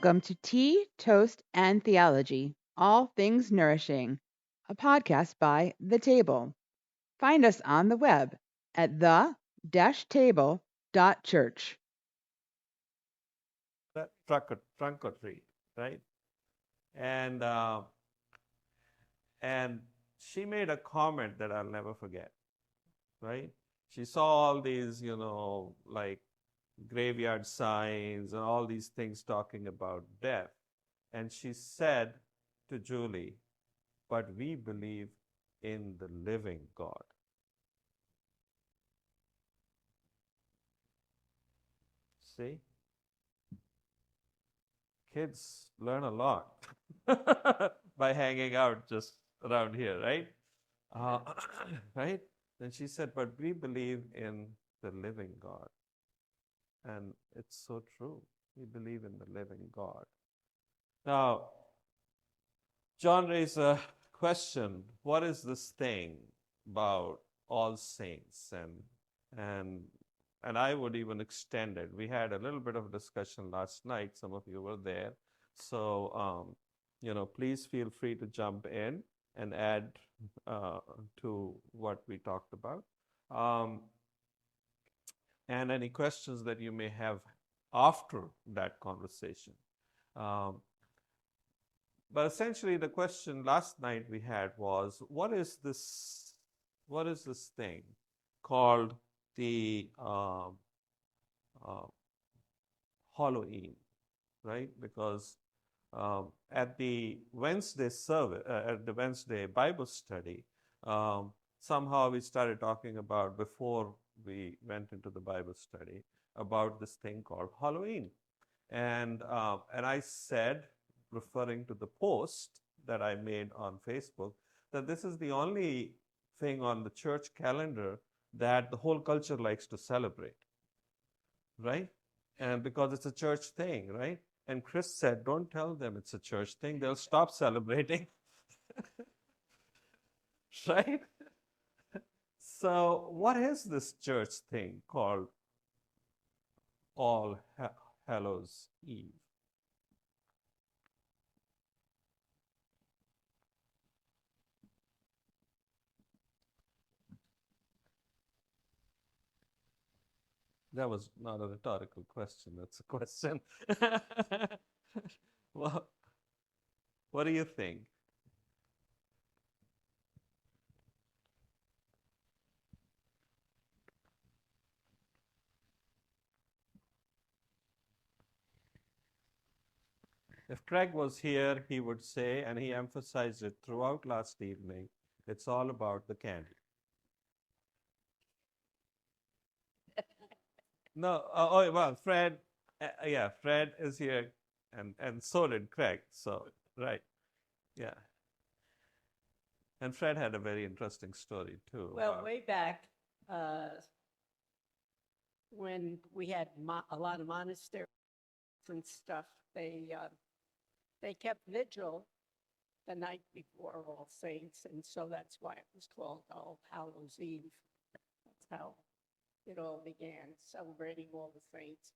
Welcome to Tea, Toast, and Theology, All Things Nourishing, a podcast by The Table. Find us on the web at the-table.church. That trunk or treat, right? And and she made a comment that I'll never forget, right? She saw all these, like graveyard signs and all these things talking about death. And she said to Julie, but we believe in the living God. See? Kids learn a lot by hanging out just around here, right? Uh, right? Then she said, but we believe in the living God. And it's so true. We believe in the living God. Now, John raised a question. What is this thing about all saints? And and I would even extend it. We had a little bit of discussion last night. Some of you were there. So please feel free to jump in and add to what we talked about. Um, and any questions that you may have after that conversation. Um, but essentially, the question last night we had was, what is this? What is this thing called the uh, Halloween, right? Because at the Wednesday service, at the Wednesday Bible study, somehow we started talking about, before we went into the Bible study, about this thing called Halloween. And I said, referring to the post that I made on Facebook, that this is the only thing on the church calendar that the whole culture likes to celebrate, right? And because it's a church thing, right? And Chris said, don't tell them it's a church thing, they'll stop celebrating. Right? So, what is this church thing called All Hallows Eve? That was not a rhetorical question, that's a question. Well, what do you think? If Craig was here, he would say, and he emphasized it throughout last evening, it's all about the candy. No, well, Fred, yeah, Fred is here, and so did Craig. So, right, yeah. And Fred had a very interesting story too. Well, way back, uh, when we had a lot of monasteries and stuff, they kept vigil the night before All Saints, and so that's why it was called All Hallows Eve. That's how it all began, celebrating all the saints.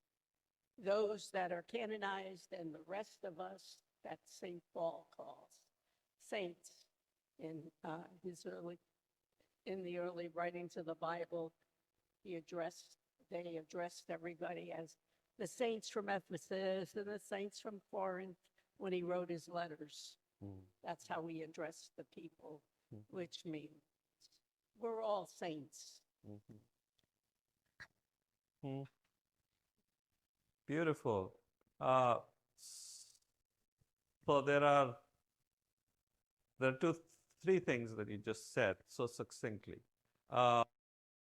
Those that are canonized and the rest of us that St. Paul calls saints in the early writings of the Bible. They addressed everybody as the saints from Ephesus and the saints from Corinth when he wrote his letters. Mm. That's how he addressed the people, Mhm. which means we're all saints. Mhm. Mm. Beautiful. Uh, so there are three things that you just said so succinctly. Uh,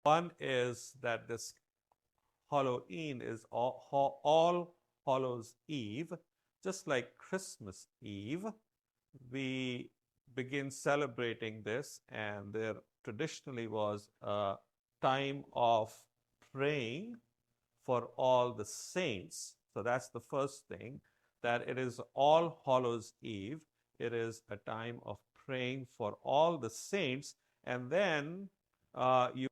One is that this Halloween is all Hallows Eve, just like Christmas Eve. We begin celebrating this, and there traditionally was a time of praying for all the saints. So that's the first thing, that it is All Hallows Eve. It is a time of praying for all the saints, and then you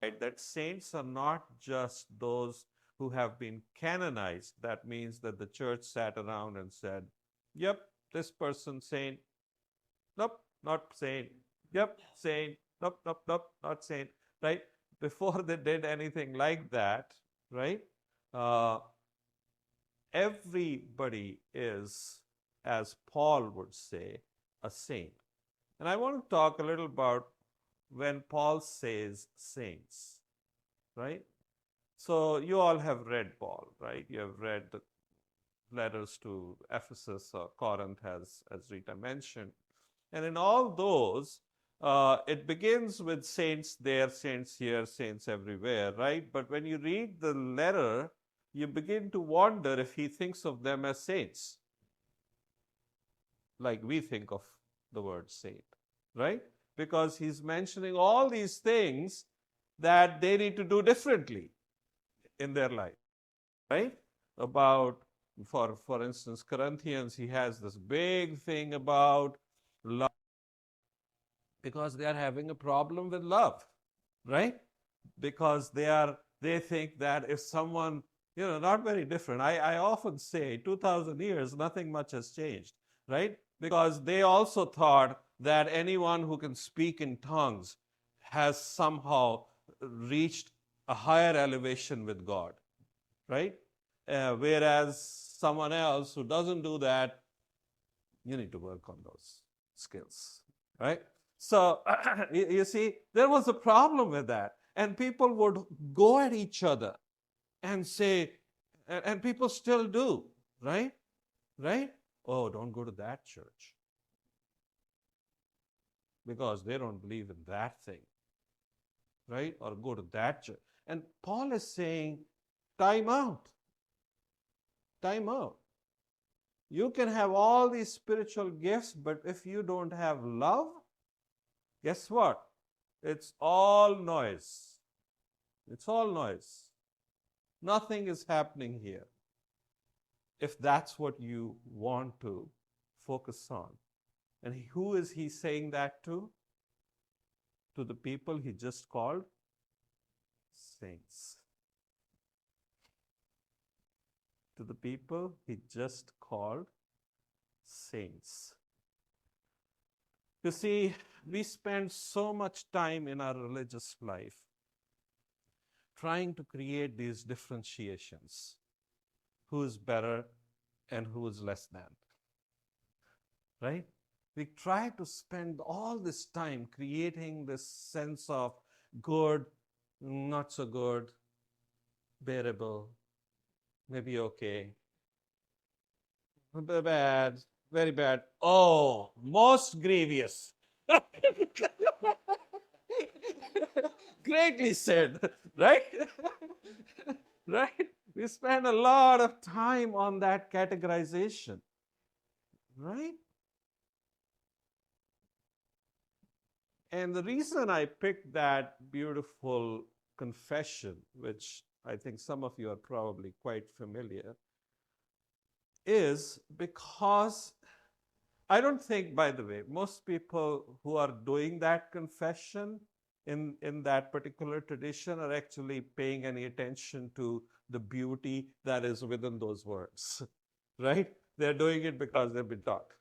that saints are not just those who have been canonized. That means that the church sat around and said, yep, this person saint. Nope, not saint. Yep, saint. Nope, nope, nope, not saint. Right? Before they did anything like that, right? Uh, everybody is, as Paul would say, a saint. And I want to talk a little about when Paul says saints, right? So you all have read Paul, right? You have read the letters to Ephesus or Corinth, as Rita mentioned. And in all those, it begins with saints there, saints here, saints everywhere, right? But when you read the letter, you begin to wonder if he thinks of them as saints, like we think of the word saint, right? Because he's mentioning all these things that they need to do differently in their life, right? About, for instance, Corinthians, he has this big thing about love because they are having a problem with love, right? Because they think that if someone, not very different. I often say 2000 years, nothing much has changed, right? Because they also thought that anyone who can speak in tongues has somehow reached a higher elevation with God, right? Whereas someone else who doesn't do that, you need to work on those skills, right? So you see, there was a problem with that. And people would go at each other and say, and people still do, right? Right? Oh, don't go to that church because they don't believe in that thing, right? Or go to that church. And Paul is saying, time out. Time out. You can have all these spiritual gifts, but if you don't have love, guess what? It's all noise. It's all noise. Nothing is happening here. If that's what you want to focus on. And who is he saying that to? To the people he just called saints. To the people he just called saints. You see, we spend so much time in our religious life trying to create these differentiations. Who is better and who is less than, right? We try to spend all this time creating this sense of good, not so good, bearable, maybe okay, bad, very bad, oh, most grievous. Greatly said, right? Right? We spend a lot of time on that categorization, right? And the reason I picked that beautiful confession, which I think some of you are probably quite familiar, is because I don't think, by the way, most people who are doing that confession in that particular tradition are actually paying any attention to the beauty that is within those words, right? They're doing it because they've been taught,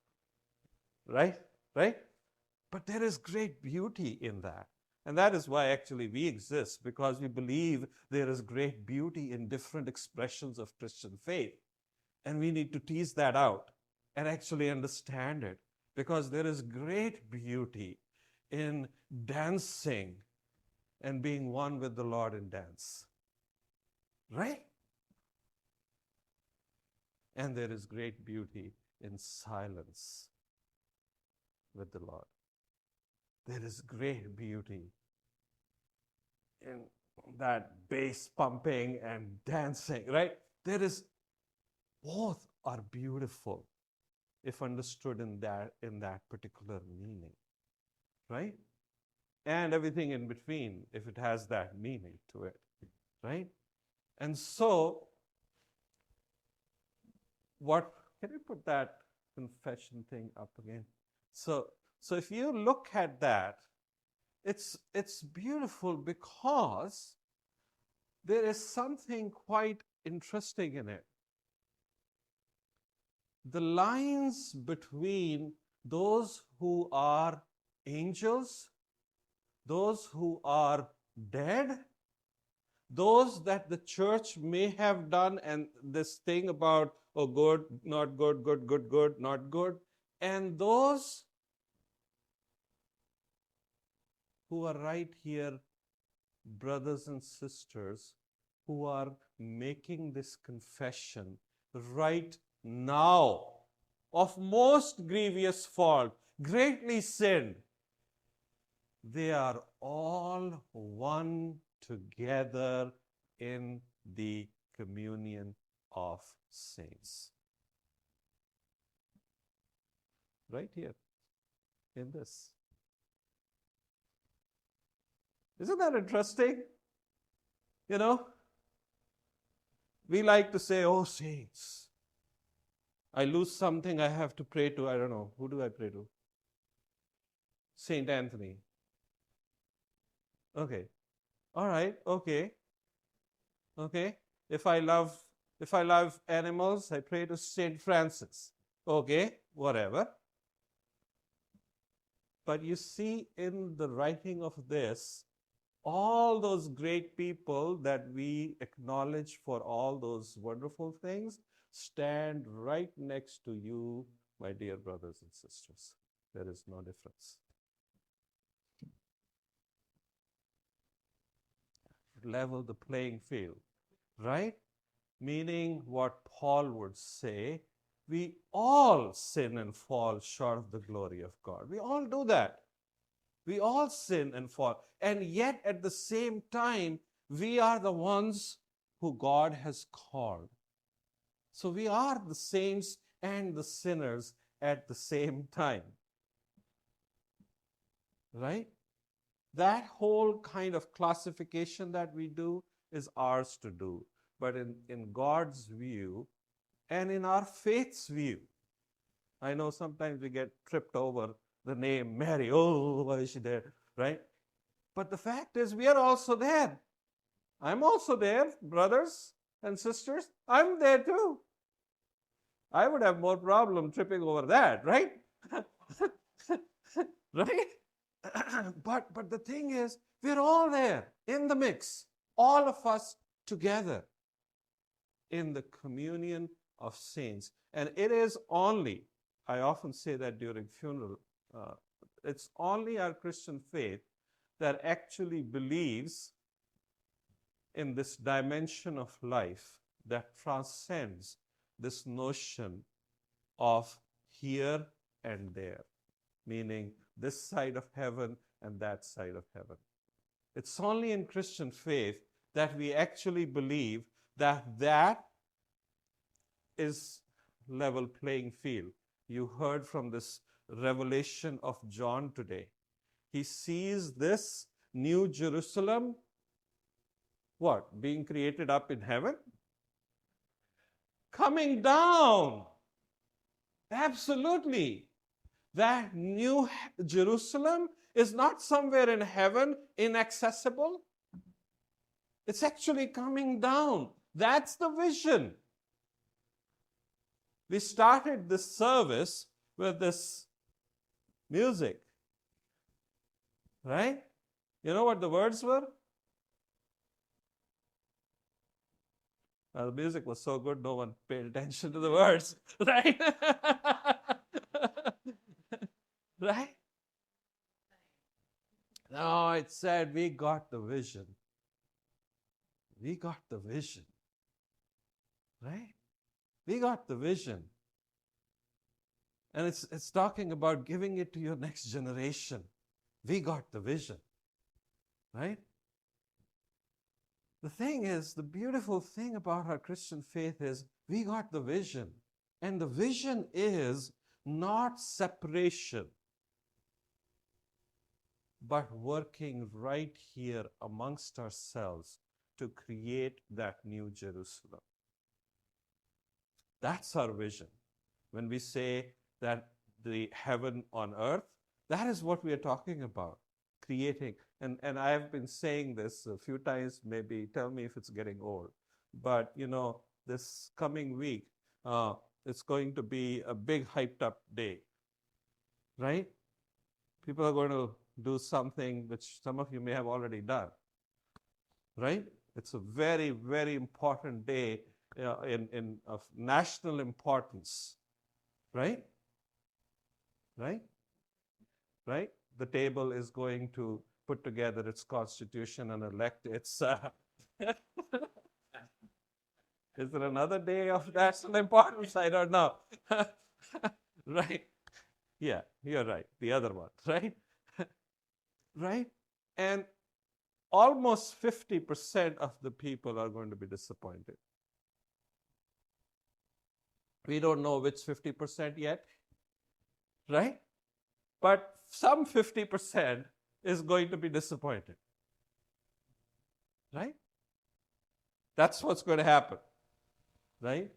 right? Right? But there is great beauty in that. And that is why actually we exist, because we believe there is great beauty in different expressions of Christian faith. And we need to tease that out and actually understand it, because there is great beauty in dancing and being one with the Lord in dance, right? And there is great beauty in silence with the Lord. There is great beauty in that bass pumping and dancing, right? Both are beautiful if understood in that particular meaning, right? And everything in between, if it has that meaning to it, right? And so, can you put that confession thing up again? So if you look at that, it's beautiful because there is something quite interesting in it? The lines between those who are angels, those who are dead, those that the church may have done, and this thing about, oh, good, not good, good, good, good, not good, and those who are right here, brothers and sisters, who are making this confession right now of most grievous fault, greatly sinned, they are all one together in the communion of saints. Right here in this. Isn't that interesting? You know, we like to say, oh, saints, I lose something, I have to pray to, I don't know, who do I pray to? Saint Anthony. Okay. All right, okay. Okay. If I love animals, I pray to Saint Francis. Okay, whatever. But you see in the writing of this, all those great people that we acknowledge for all those wonderful things stand right next to you, my dear brothers and sisters. There is no difference. Level the playing field, right? Meaning what Paul would say, we all sin and fall short of the glory of God. We all do that. We all sin and fall. And yet at the same time, we are the ones who God has called. So we are the saints and the sinners at the same time. Right? That whole kind of classification that we do is ours to do. But in God's view and in our faith's view, I know sometimes we get tripped over the name Mary. Oh, why is she there? Right? But the fact is, we are also there. I'm also there, brothers and sisters. I'm there too. I would have more problem tripping over that, right? Right? But the thing is, we're all there in the mix, all of us together in the communion of saints. And it is only, I often say that during funeral, it's only our Christian faith that actually believes in this dimension of life that transcends this notion of here and there, meaning this side of heaven and that side of heaven. It's only in Christian faith that we actually believe that that is level playing field. You heard from this revelation of John today. He sees this new Jerusalem, what? Being created up in heaven? Coming down. Absolutely. That new Jerusalem is not somewhere in heaven, inaccessible. It's actually coming down. That's the vision. We started this service with this music, right? You know what the words were? Well, the music was so good, no one paid attention to the words, right? Right? No, it said we got the vision. We got the vision. Right? We got the vision. And it's talking about giving it to your next generation. We got the vision. Right? The thing is, the beautiful thing about our Christian faith is we got the vision. And the vision is not separation, but working right here amongst ourselves to create that new Jerusalem. That's our vision. When we say that the heaven on earth, that is what we are talking about, creating. And I have been saying this a few times, maybe tell me if it's getting old. but this coming week, it's going to be a big hyped up day, right? People are going to do something which some of you may have already done, right? It's a very, very important day of national importance, right? Right? Right? The table is going to put together its constitution and elect its. Is it another day of national importance? I don't know. Right? Yeah, you're right. The other one, right? Right? And almost 50% of the people are going to be disappointed. We don't know which 50% yet, right? But some 50% is going to be disappointed, right? That's what's going to happen, right?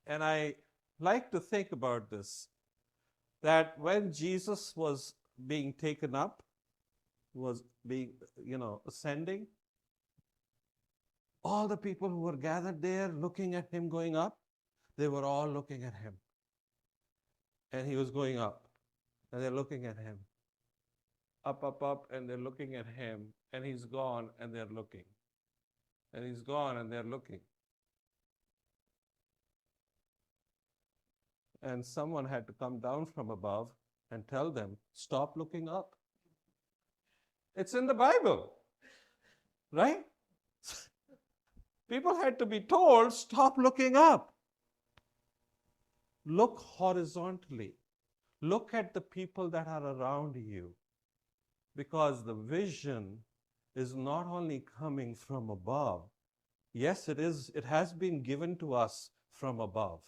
And I like to think about this, that when Jesus was being taken up, was being, ascending, all the people who were gathered there looking at him going up, they were all looking at him. And he was going up, and they're looking at him. Up, up, up, and they're looking at him, and he's gone, and they're looking. And he's gone, and they're looking. And someone had to come down from above and tell them, stop looking up. It's in the Bible, right? People had to be told, stop looking up. Look horizontally. Look at the people that are around you. Because the vision is not only coming from above. Yes, it has been given to us from above.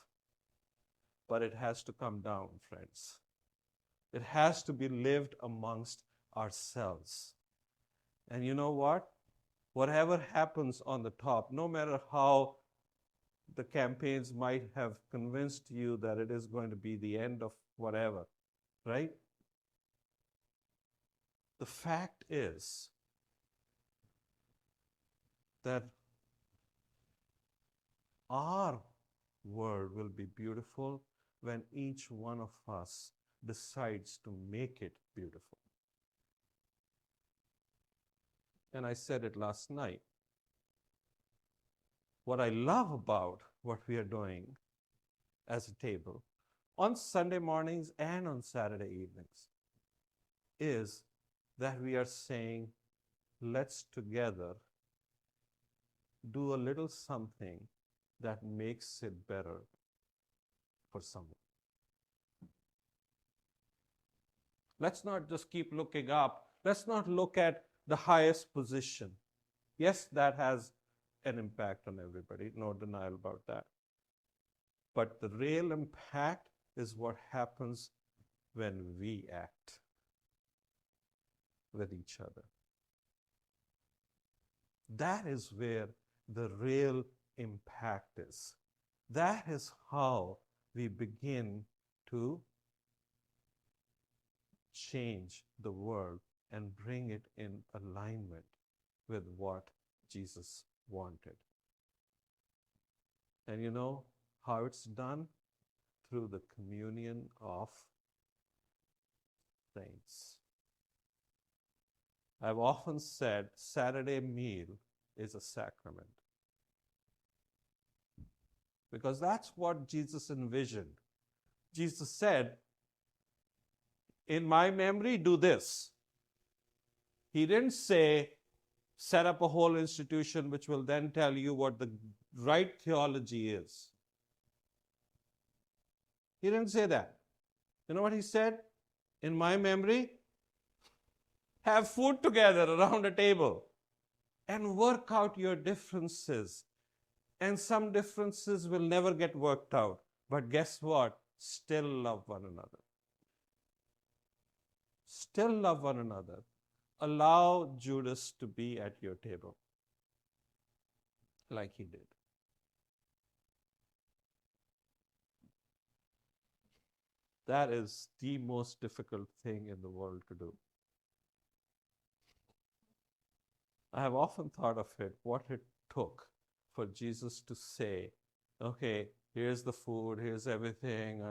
But it has to come down, friends. It has to be lived amongst ourselves. And you know what? Whatever happens on the top, no matter how the campaigns might have convinced you that it is going to be the end of whatever, right? The fact is that our world will be beautiful when each one of us decides to make it beautiful. And I said it last night. What I love about what we are doing as a table on Sunday mornings and on Saturday evenings is that we are saying, let's together do a little something that makes it better for someone. Let's not just keep looking up. Let's not look at the highest position. Yes, that has an impact on everybody, no denial about that. But the real impact is what happens when we act with each other. That is where the real impact is. That is how we begin to change the world and bring it in alignment with what Jesus wanted. And you know how it's done? Through the communion of saints. I've often said Saturday meal is a sacrament. Because that's what Jesus envisioned. Jesus said, in my memory, do this. He didn't say, set up a whole institution which will then tell you what the right theology is. He didn't say that. You know what he said? In my memory, have food together around a table and work out your differences. And some differences will never get worked out. But guess what? Still love one another. Still love one another. Allow Judas to be at your table like he did. That is the most difficult thing in the world to do. I have often thought of it, what it took for Jesus to say, okay, here's the food, here's everything,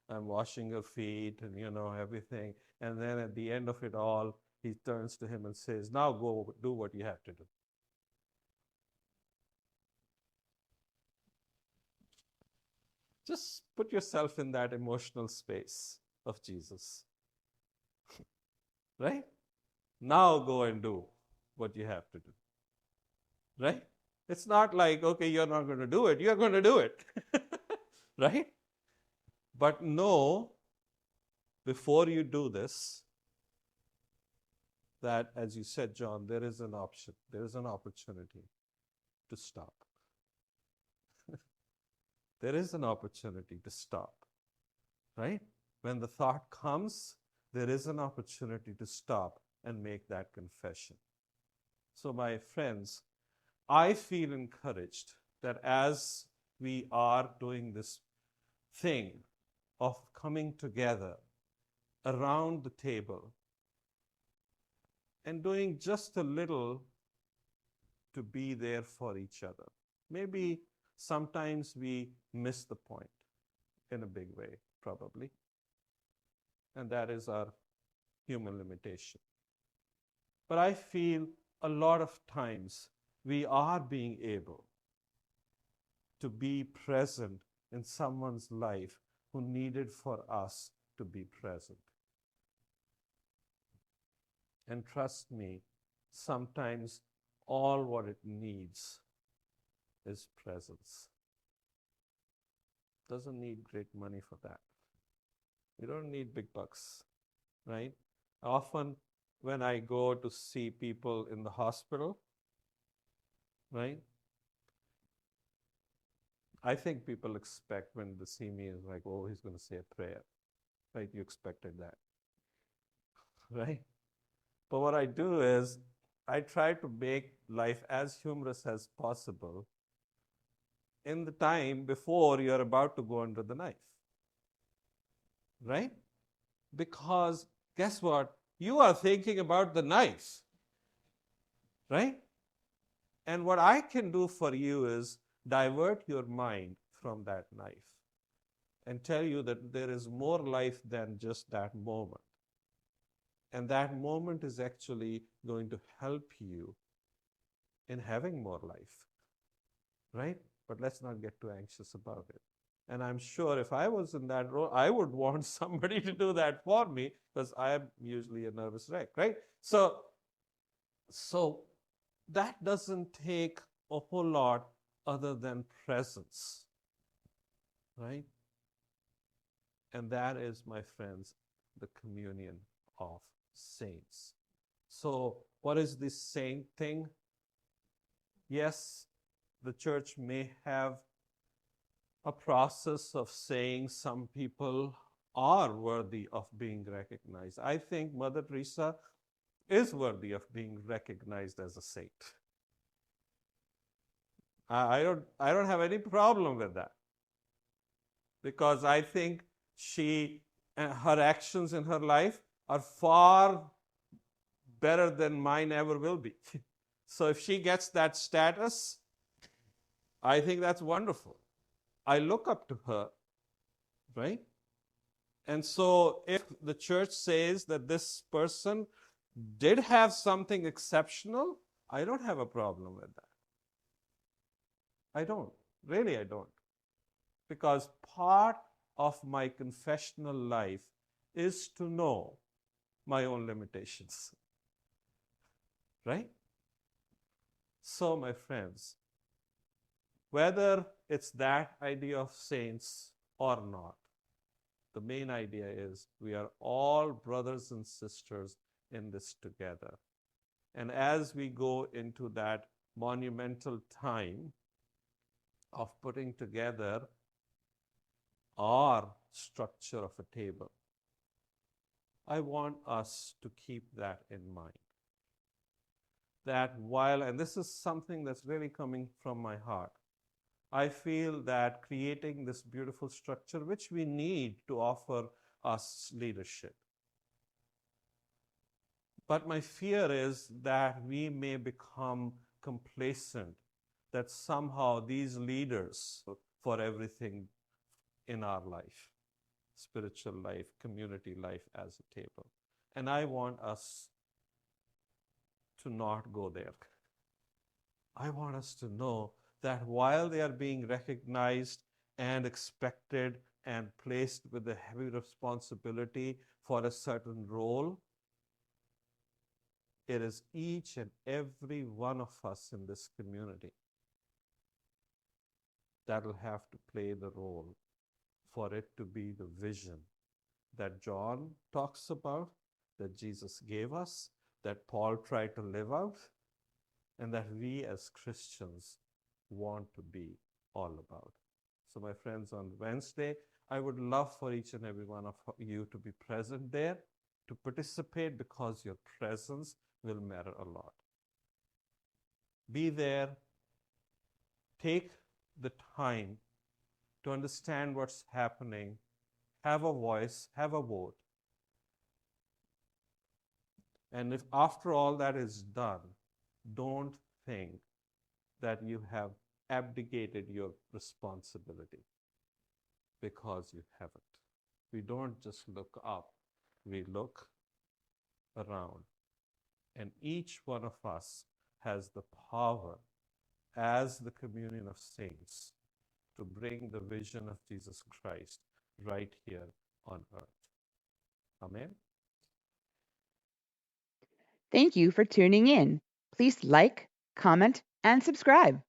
I'm washing your feet and everything. And then at the end of it all, he turns to him and says, now go do what you have to do. Just put yourself in that emotional space of Jesus. Right? Now go and do what you have to do. Right? It's not like, okay, you're not going to do it, you're going to do it. Right? But know, before you do this, that, as you said, John, there is an option, there is an opportunity to stop. There is an opportunity to stop. Right? When the thought comes, there is an opportunity to stop and make that confession. So, my friends, I feel encouraged that as we are doing this thing of coming together around the table and doing just a little to be there for each other. Maybe sometimes we miss the point in a big way, probably. And that is our human limitation. But I feel a lot of times we are being able to be present in someone's life who needed for us to be present. And trust me, sometimes all what it needs is presence. Doesn't need great money for that. You don't need big bucks, right? Often when I go to see people in the hospital, right? I think people expect when they see me is like, oh, he's going to say a prayer, right? You expected that, right? But what I do is I try to make life as humorous as possible in the time before you're about to go under the knife, right? Because guess what? You are thinking about the knife, right? And what I can do for you is divert your mind from that knife and tell you that there is more life than just that moment. And that moment is actually going to help you in having more life, right? But let's not get too anxious about it. And I'm sure if I was in that role, I would want somebody to do that for me because I am usually a nervous wreck, right? So that doesn't take a whole lot other than presence, right? And that is, my friends, the communion of saints. So what is this saint thing? Yes, the church may have a process of saying some people are worthy of being recognized. I think Mother Teresa is worthy of being recognized as a saint. I don't have any problem with that, because I think her actions in her life are far better than mine ever will be. So if she gets that status, I think that's wonderful. I look up to her, right? And so if the church says that this person did have something exceptional, I don't have a problem with that. I don't. Really, I don't. Because part of my confessional life is to know my own limitations. Right? So, my friends, whether it's that idea of saints or not, the main idea is we are all brothers and sisters in this together. And as we go into that monumental time of putting together our structure of a table, I want us to keep that in mind. That while, and this is something that's really coming from my heart, I feel that creating this beautiful structure, which we need to offer us leadership, But my fear is that we may become complacent, that somehow these leaders for everything in our life, spiritual life, community life as a table. And I want us to not go there. I want us to know that while they are being recognized and expected and placed with a heavy responsibility for a certain role, it is each and every one of us in this community that will have to play the role for it to be the vision that John talks about, that Jesus gave us, that Paul tried to live out, and that we as Christians want to be all about. So, my friends, on Wednesday, I would love for each and every one of you to be present there, to participate, because your presence will matter a lot. Be there, take the time to understand what's happening, have a voice, have a vote. And if after all that is done, don't think that you have abdicated your responsibility, because you haven't. We don't just look up, we look around. And each one of us has the power as the communion of saints to bring the vision of Jesus Christ right here on earth. Amen. Thank you for tuning in. Please like, comment, and subscribe.